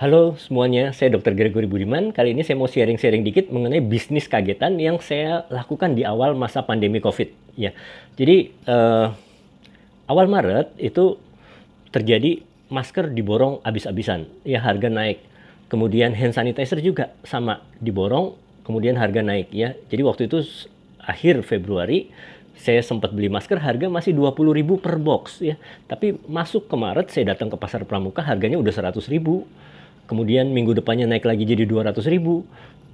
Halo semuanya, saya Dr. Gregory Budiman. Kali ini saya mau sharing-sharing dikit mengenai bisnis kagetan yang saya lakukan di awal masa pandemi COVID. Ya, jadi awal Maret itu terjadi masker diborong abis-abisan, ya harga naik. Kemudian hand sanitizer juga sama diborong, kemudian harga naik ya. Jadi waktu itu akhir Februari saya sempat beli masker harga masih 20.000 per box ya. Tapi masuk ke Maret saya datang ke pasar Pramuka harganya udah 100.000. Kemudian minggu depannya naik lagi jadi 200.000.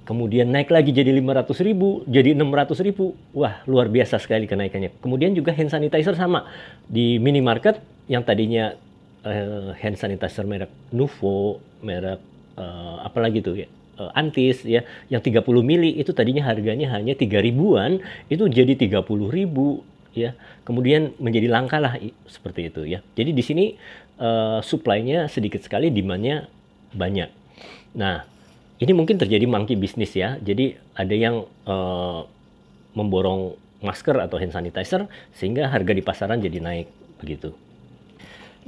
Kemudian naik lagi jadi 500.000, jadi 600.000. Wah, luar biasa sekali kenaikannya. Kemudian juga hand sanitizer sama. Di minimarket yang tadinya hand sanitizer merek Nuvo, merek apalagi tuh ya, Antis ya, yang 30 mili itu tadinya harganya hanya 3 ribuan, itu jadi 30.000 ya. Kemudian menjadi langka lah seperti itu ya. Jadi di sini supply-nya sedikit sekali, demand-nya banyak. Nah, ini mungkin terjadi monkey bisnis ya. Jadi ada yang memborong masker atau hand sanitizer sehingga harga di pasaran jadi naik begitu.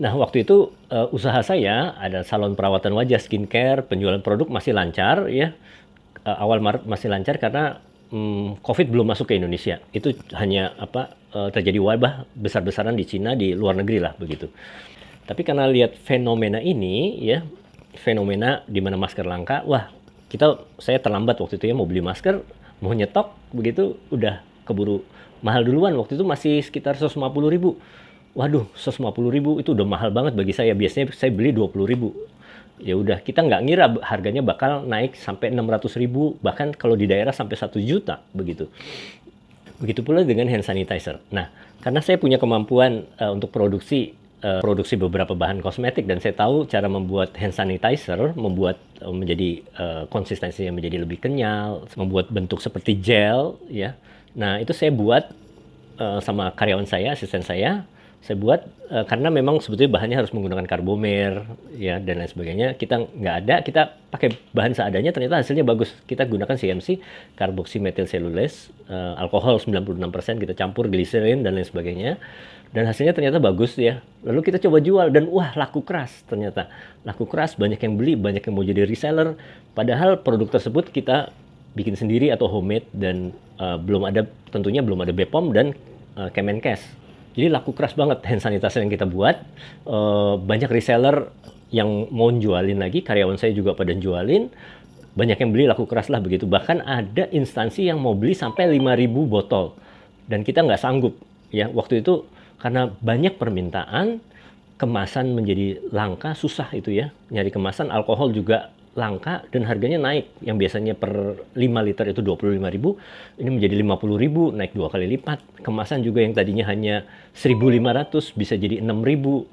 Nah, waktu itu usaha saya ada salon perawatan wajah, skincare, penjualan produk masih lancar ya. Awal Maret masih lancar karena COVID belum masuk ke Indonesia. Itu hanya terjadi wabah besar-besaran di Cina, di luar negeri lah begitu. Tapi karena lihat fenomena ini ya, fenomena di mana masker langka, wah saya terlambat waktu itu ya mau beli masker, mau nyetok begitu udah keburu mahal duluan. Waktu itu masih sekitar 150.000. Waduh, 150.000 itu udah mahal banget bagi saya. Biasanya saya beli 20.000. Ya udah, kita nggak ngira harganya bakal naik sampai 600.000, bahkan kalau di daerah sampai 1 juta begitu. Begitu pula dengan hand sanitizer. Nah, karena saya punya kemampuan untuk produksi beberapa bahan kosmetik dan saya tahu cara membuat hand sanitizer, membuat menjadi konsistensinya menjadi lebih kenyal, membuat bentuk seperti gel ya. Nah, itu saya buat sama karyawan saya, asisten saya buat karena memang sebetulnya bahannya harus menggunakan karbomer ya dan lain sebagainya. Kita nggak ada, kita pakai bahan seadanya, ternyata hasilnya bagus. Kita gunakan CMC, carboxymethyl cellulose, alkohol 96%, kita campur gliserin dan lain sebagainya. Dan hasilnya ternyata bagus ya. Lalu kita coba jual dan wah laku keras ternyata. Laku keras, banyak yang beli, banyak yang mau jadi reseller. Padahal produk tersebut kita bikin sendiri atau homemade dan tentunya belum ada BPOM dan Kemenkes. Jadi laku keras banget hand sanitizer yang kita buat. Banyak reseller yang mau jualin lagi, karyawan saya juga pada jualin. Banyak yang beli, laku keras lah begitu. Bahkan ada instansi yang mau beli sampai 5.000 botol. Dan kita nggak sanggup. Ya, waktu itu karena banyak permintaan, kemasan menjadi langka, susah itu ya. Nyari kemasan, alkohol juga langka dan harganya naik. Yang biasanya per 5 liter itu 25.000, ini menjadi 50.000, naik 2 kali lipat. Kemasan juga yang tadinya hanya 1.500 bisa jadi 6.000.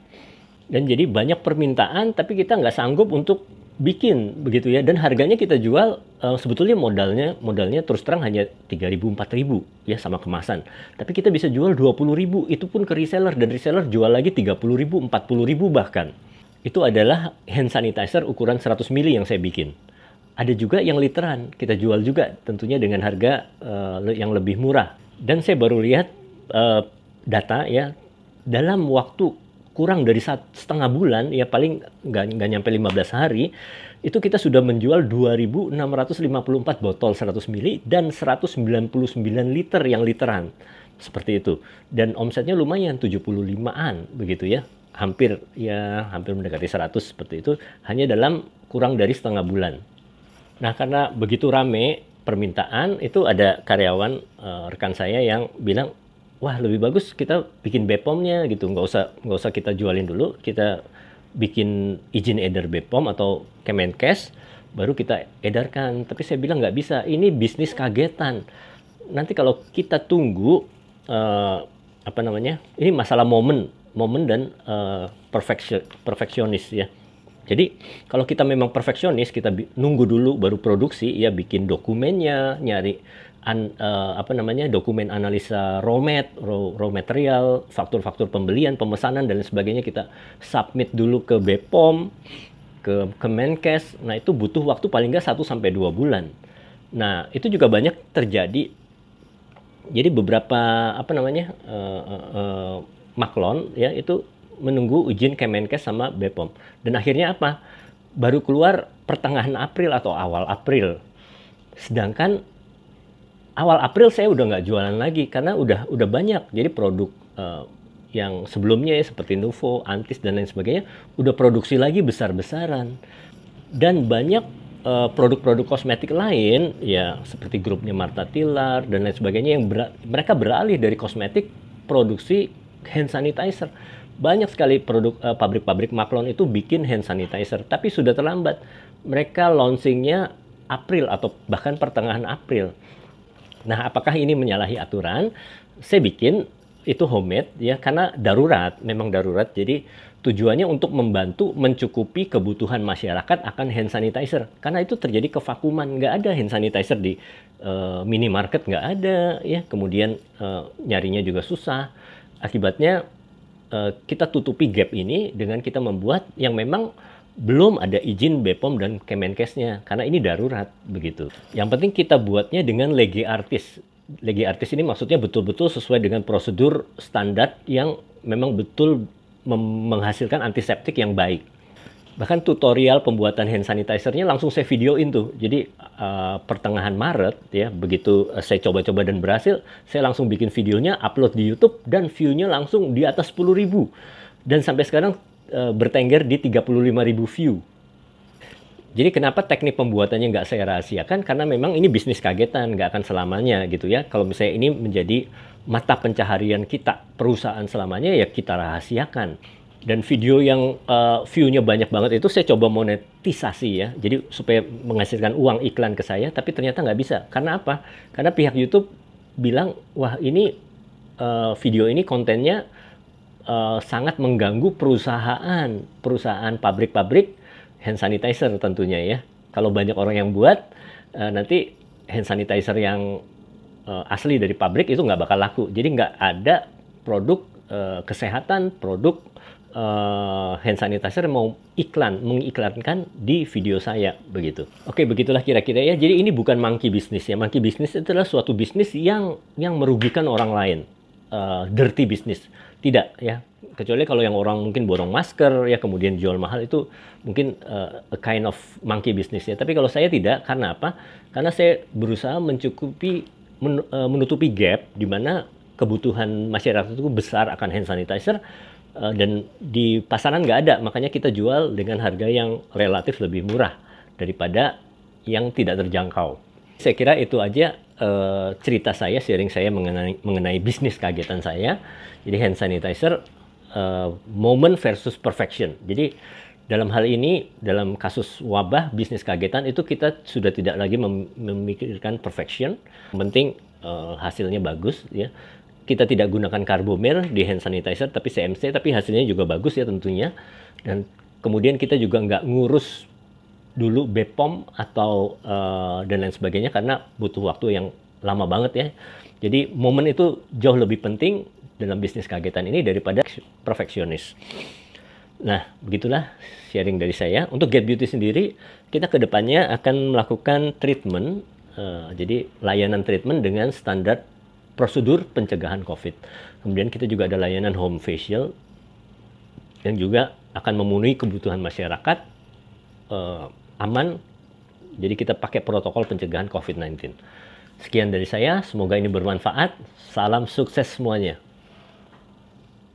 Dan jadi banyak permintaan tapi kita nggak sanggup untuk bikin begitu ya. Dan harganya kita jual sebetulnya modalnya terus terang hanya 3.000 4.000 ya sama kemasan. Tapi kita bisa jual 20.000, itu pun ke reseller dan reseller jual lagi 30.000 40.000 bahkan. Itu adalah hand sanitizer ukuran 100 mili yang saya bikin. Ada juga yang literan, kita jual juga tentunya dengan harga yang lebih murah. Dan saya baru lihat data ya, dalam waktu kurang dari setengah bulan, ya paling nggak nyampe 15 hari, itu kita sudah menjual 2.654 botol 100 mili dan 199 liter yang literan. Seperti itu. Dan omsetnya lumayan, 75-an begitu ya. Hampir mendekati 100 seperti itu, hanya dalam kurang dari setengah bulan. Nah, karena begitu rame permintaan, itu ada karyawan rekan saya yang bilang, wah lebih bagus kita bikin BPOM-nya gitu, nggak usah kita jualin dulu, kita bikin izin edar BPOM atau Kemenkes, baru kita edarkan. Tapi saya bilang nggak bisa, ini bisnis kagetan. Nanti kalau kita tunggu, ini masalah momen dan perfeksionis ya. Jadi kalau kita memang perfeksionis, kita nunggu dulu baru produksi ya, bikin dokumennya, nyari dokumen analisa raw material, faktur-faktur pembelian, pemesanan dan lain sebagainya, kita submit dulu ke BPOM, ke Kemenkes. Nah, itu butuh waktu paling nggak 1-2 bulan. Nah, itu juga banyak terjadi. Jadi beberapa maklon ya itu menunggu izin Kemenkes sama BPOM. Dan akhirnya apa? baru keluar pertengahan April atau awal April. Sedangkan awal April saya udah nggak jualan lagi karena udah banyak. Jadi produk yang sebelumnya ya seperti Nuvo, Antis dan lain sebagainya udah produksi lagi besar-besaran. Dan banyak produk-produk kosmetik lain ya seperti grupnya Martha Tilar dan lain sebagainya yang mereka beralih dari kosmetik produksi hand sanitizer. Banyak sekali produk pabrik-pabrik Maklon itu bikin hand sanitizer, tapi sudah terlambat. Mereka launchingnya April atau bahkan pertengahan April. Nah, apakah ini menyalahi aturan? Saya bikin itu homemade ya karena darurat, memang darurat. Jadi tujuannya untuk membantu mencukupi kebutuhan masyarakat akan hand sanitizer. Karena itu terjadi kevakuman, nggak ada hand sanitizer di minimarket, nggak ada ya. Kemudian nyarinya juga susah. Akibatnya kita tutupi gap ini dengan kita membuat yang memang belum ada izin BPOM dan Kemenkesnya karena ini darurat begitu. Yang penting kita buatnya dengan lege artis. Lege artis ini maksudnya betul-betul sesuai dengan prosedur standar yang memang betul menghasilkan antiseptik yang baik. Bahkan tutorial pembuatan hand sanitizer-nya langsung saya videoin tuh. Jadi pertengahan Maret ya, begitu saya coba-coba dan berhasil, saya langsung bikin videonya, upload di YouTube dan view-nya langsung di atas 10.000. Dan sampai sekarang bertengger di 35.000 view. Jadi kenapa teknik pembuatannya nggak saya rahasiakan? Karena memang ini bisnis kagetan, nggak akan selamanya gitu ya. Kalau misalnya ini menjadi mata pencaharian kita, perusahaan selamanya ya kita rahasiakan. Dan video yang view-nya banyak banget itu saya coba monetisasi ya. Jadi supaya menghasilkan uang iklan ke saya, tapi ternyata nggak bisa. Karena apa? Karena pihak YouTube bilang, wah ini video ini kontennya sangat mengganggu perusahaan pabrik-pabrik hand sanitizer tentunya ya. Kalau banyak orang yang buat, nanti hand sanitizer yang asli dari pabrik itu nggak bakal laku. Jadi nggak ada produk kesehatan, produk hand sanitizer mau mengiklankan di video saya begitu. Oke, begitulah kira-kira ya. Jadi ini bukan monkey business ya. Monkey business itu adalah suatu bisnis yang merugikan orang lain. Dirty business. Tidak ya. Kecuali kalau yang orang mungkin borong masker ya kemudian jual mahal itu mungkin a kind of monkey business ya. Tapi kalau saya tidak, karena apa? Karena saya berusaha menutupi gap di mana kebutuhan masyarakat itu besar akan hand sanitizer dan di pasaran nggak ada. Makanya kita jual dengan harga yang relatif lebih murah daripada yang tidak terjangkau. Saya kira itu aja cerita saya, sharing saya mengenai bisnis kagetan saya. Jadi hand sanitizer moment versus perfection. Jadi dalam hal ini, dalam kasus wabah bisnis kagetan itu kita sudah tidak lagi memikirkan perfection. Yang penting hasilnya bagus ya. Kita tidak gunakan Carbomer di hand sanitizer tapi CMC, tapi hasilnya juga bagus ya tentunya. Dan kemudian kita juga nggak ngurus dulu BPOM atau dan lain sebagainya karena butuh waktu yang lama banget ya. Jadi momen itu jauh lebih penting dalam bisnis kagetan ini daripada perfeksionis. Nah, begitulah sharing dari saya. Untuk Get Beauty sendiri, kita kedepannya akan melakukan treatment, jadi layanan treatment dengan standar prosedur pencegahan COVID. Kemudian kita juga ada layanan home facial yang juga akan memenuhi kebutuhan masyarakat aman. Jadi kita pakai protokol pencegahan COVID-19. Sekian dari saya, semoga ini bermanfaat. Salam sukses semuanya.